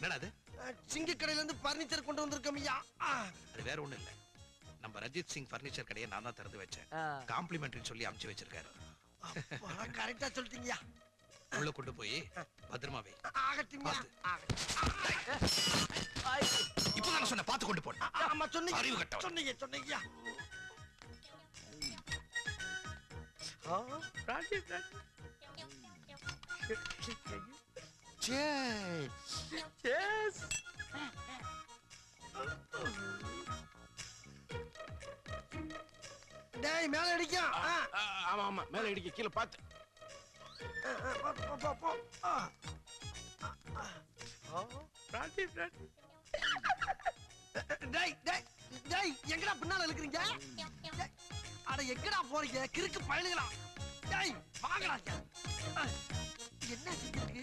என்னடா அது? சிங்க கடையில இருந்து பர்னிச்சர் கொண்டு வந்திருக்கோம் ஐயா. அது வேற ஒண்ணும் இல்ல. நம்ம ரஞ்சித் சிங் பர்னிச்சர் கடையை நான் தான் திறந்து வச்சேன். காம்ப்ளிமெண்ட்ரி சொல்லி அனுப்பிச்சு வச்சிருக்காரு. கரெக்டா சொல்லிட்டீங்கயா. உள்ள கொண்டு போய் பத்திரமா வை. ஆகட்டும்யா. இப்பதான் சொன்ன பாத்து கொண்டு போன. ஆமா சொன்னீங்க. அறிவு கட்டவன். சொன்னீங்கயா. டேய் மேல அடிக்கும். ஆமா ஆமா மேல அடிக்க கீழே பாத்து. டேய் டேய் டேய் எங்கடா பின்னால இழுக்குறீங்க? அட எங்கடா போறீங்க கிறுக்கு பயலுகளா? டேய் வாங்கடா. என்ன செஞ்சிருக்கு?